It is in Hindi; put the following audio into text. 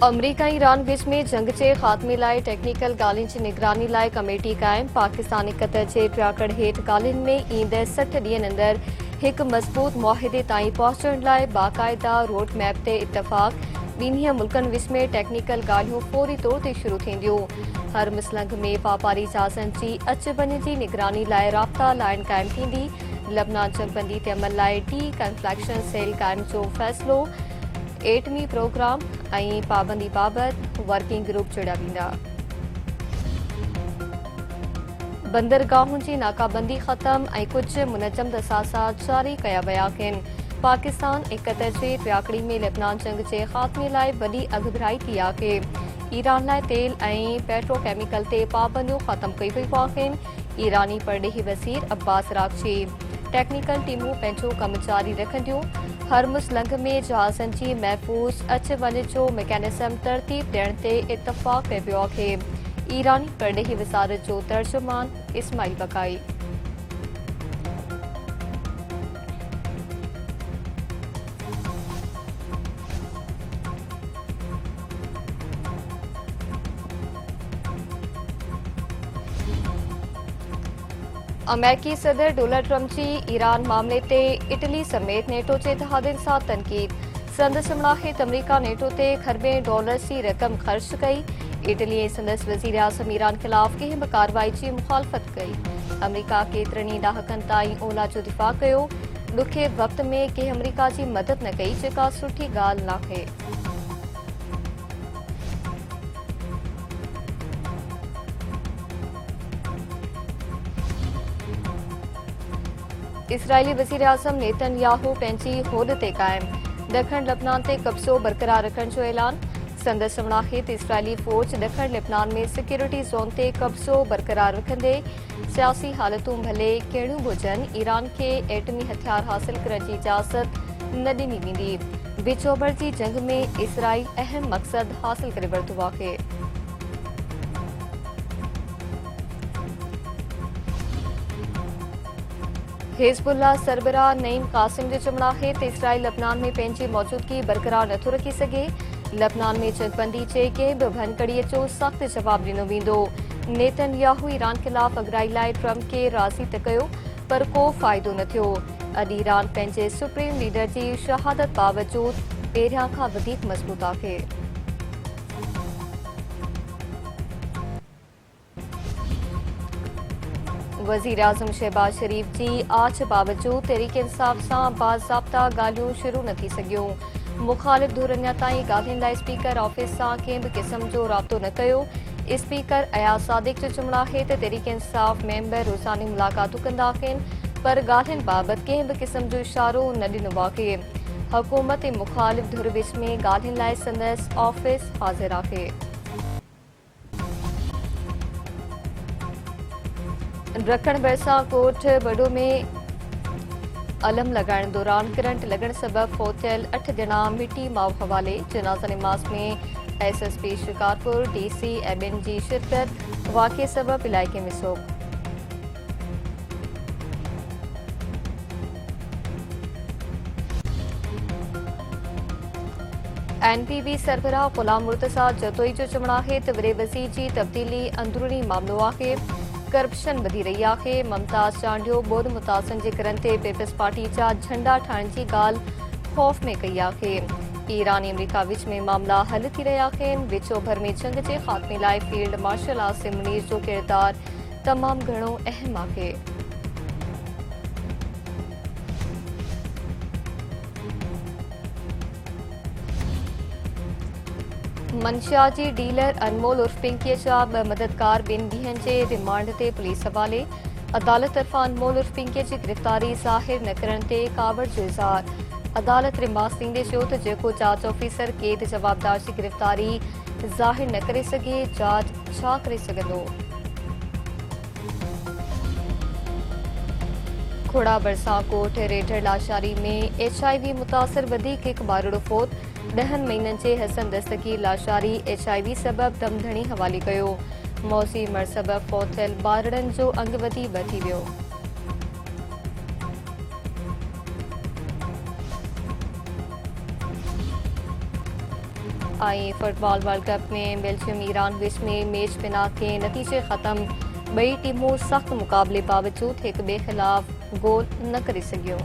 अमरीका ईरान विच में जंग जे ख़ात्मे लाइ टेक्निकल ॻाल्हियुनि जी निगरानी लाइ कमेटी क़ाइम। पाकिस्तान कतर जे टियाकड़ हेठि ॻाल्हियुनि में ईंदड़ 60 ॾींहनि अंदरि हिकु मज़बूत मुआहिदे ताईं पहुचण लाइ बाक़ाइदा रोड मैप ते इतफ़ाक़। ॿिन्ही मुल्कनि विच में टेक्निकल ॻाल्हियूं फौरी तौर ते शुरू थींदियूं। हर मुसलंग में वापारी जहाज़नि जी अच वञ जी निगरानी लाइ राब्ता लाइन क़ाइम थींदी। लबनान जंगबंदी ते अमल लाइ डी कन्फ्लेक्शन सेल क़ाइम जो फ़ैसिलो। एटमी प्रोग्राम ऐं पाबंदी बाबति वर्किंग ग्रुप चुड़िया वेंदा। बंदरगाहुनि जी नाकाबंदी ख़त्म ऐं कुझु मुनज़म दसासा जारी कया विया आहिनि। पाकिस्तान ऐं कतर जे टियाकड़ी में लेबनान जंग जे ख़ात्मे लाइ वॾी अॻुभराई थी आहे। ईरान लाइ तेल ऐं पेट्रोकेमिकल ते पाबंदियूं ख़त्म कई वयूं आहिनि। ईरानी परॾेही वज़ीर अब्बास रागची टेक्निकल टीमूं पंहिंजो कमु जारी रखंदियूं। हर मुसलंग में जहाज़नि जी महफ़ूज़ अच वञ जो मैकेनिज़म तरतीब ॾियण ते इतफ़ाक़ कयो वियो आहे। ईरानी परॾेही वज़ारत जो तर्जुमान इस्माइल बकाई। अमेरिकी सदर डोनाल्ड ट्रंप जी ईरान मामले ते इटली समेत नेटो जे इतिहादनि सां तनक़ीद। संदसि मुनाहिद अमरीका नेटो ते खरबें डॉलर्स जी रक़म ख़र्च कई। इटली ऐं संदसि वज़ीर आज़म ईरान ख़िलाफ़ कंहिं बि कार्रवाई जी मुख़ालफ़त कई। अमरीका केतिरनि ई ॾहाकनि ताईं ओला जो दिफ़ा कयो। ॾुखे वक़्त में कंहिं अमरीका जी मदद न कई, जेका सुठी ॻाल्हि नाहे। इसराइली वज़ीर आज़म नेतन्याहू पंहिंजी होद ते क़ाइम। ॾखण लेबनान ते कब्ज़ो बरक़रार रखण जो ऐलान। संदसि मुनाहिद इसराइली फ़ौज ॾखण लेबनान में सिक्योरिटी ज़ोन ते कब्ज़ो बरक़रार रखंदे। सियासी हालतूं भले कहिड़ियूं बि हुजनि, ईरान खे एटमी हथियार हासिल करण जी इजाज़त न ॾिनी वेंदी। विचोबर जी जंग में इसराइल अहम मक़सद हासिल करे वरितो आहे। हिज़्बुल्लाह सरबराह नईम क़ासिम जो चवणु आहे त इसराइल लबनान में पंहिंजी मौजूदगी बरक़रार नथो रखी सघे। लबनान में जंगबंदी जे कंहिं बि भनकड़ीअ जो सख़्तु जवाबु ॾिनो वेंदो। नेतन्याहू ईरान ख़िलाफ़ अॻिराई लाइ ट्रंप खे राज़ी त कयो, पर को फ़ाइदो न थियो। अॼु ईरान पंहिंजे सुप्रीम लीडर जी शहादत बावजूदि पहिरियां खां वधीक मज़बूत आहे। वज़ीर आज़म शहबाज शरीफ जी आछ बावजूदि तहरीक इंसाफ़ सां बाज़ाब्ता ॻाल्हियूं शुरू न थी सघियूं। मुख़ालिफ़ धुर अञा ताईं ॻाल्हियुनि लाइ स्पीकर ऑफिस सां कंहिं बि क़िस्म जो राब्तो न कयो। स्पीकर अयाज़ सादिक जो चवणु आहे त तहरीक इंसाफ़ मेंबर रोज़ानी मुलाक़ातूं कंदा आहिनि, पर ॻाल्हियुनि बाबति कंहिं बि क़िस्म जो इशारो न ॾिनो आहे। हुकूमत ऐं मुख़ालिफ़ धुर विच में ॻाल्हियुनि लाइ संदसि ऑफिस हाज़िर आहे। ॾखण भरिसां कोट बडो में अलम लॻाइण दौरान करंट लॻण सबबि फौतियल 8 ॼणा मिटी माउ हवाले। जनाज़ा निमाज़ में एसएसपी शिकारपुर, डीसी एबिन जी शिरकत। वाक़िए सबबि इलाइक़े में सोग। एनपीवी सरबराह ग़ुलाम मुर्तज़ा जतोई जो चवणु आहे त वॾे वज़ीर जी तब्दीली अंदरूनी मामिलो आहे। करप्शन वधी रही आहे। ममताज़ चांडियो ॿोॾ मुतासिन जे करनि ते पीपल्स पार्टी जा झंडा ठाहिण जी ॻाल्हि ख़ौफ़ में कई आहे। ईरान ऐं अमरीका विच में मामला हल थी रहिया आहिनि। विचोभर में जंग जे ख़ात्मे लाइ फील्ड मार्शल आसिम मुनीर जो किरदारु तमामु घणो अहम आहे। मंशिया जी डीलर अनमोल उर्फ पिंकीअ जा 2 मददगार 2 ॾींहनि जे रिमांड ते पुलिस हवाले। अदालत तरफ़ां अनमोल उर्फ पिंकीअ जी गिरफ़्तारी ज़ाहिर न करण ते कावड़ जो इज़हार। अदालत रिमांड ॾींदे चयो त जेको जांच ऑफिसर कैद जवाबदार जी गिरफ़्तारी ज़ाहिर न करे सघे, जांच छा करे सघंदो। खोड़ा भरिसां कोट रेडर लाशारी में HIV मुतासिर वधीक हिकु ॿारड़ो फौत। 10 महीननि जे हसन दस्तगीर लाशारी HIV सबबि दमधणी हवाले कयो। मौसी मर्ज़ सबबि फौतियल ॿारड़नि जो अंग वधी वियो। ऐं फुटबॉल वर्ल्ड कप में बेल्जियम ईरान विच में मैच बिना के नतीजे ख़त्म। ॿई टीमूं सख़्त मुक़ाबले बावजूद हिक ॿिए ख़िलाफ़ गोल न करे सघियूं।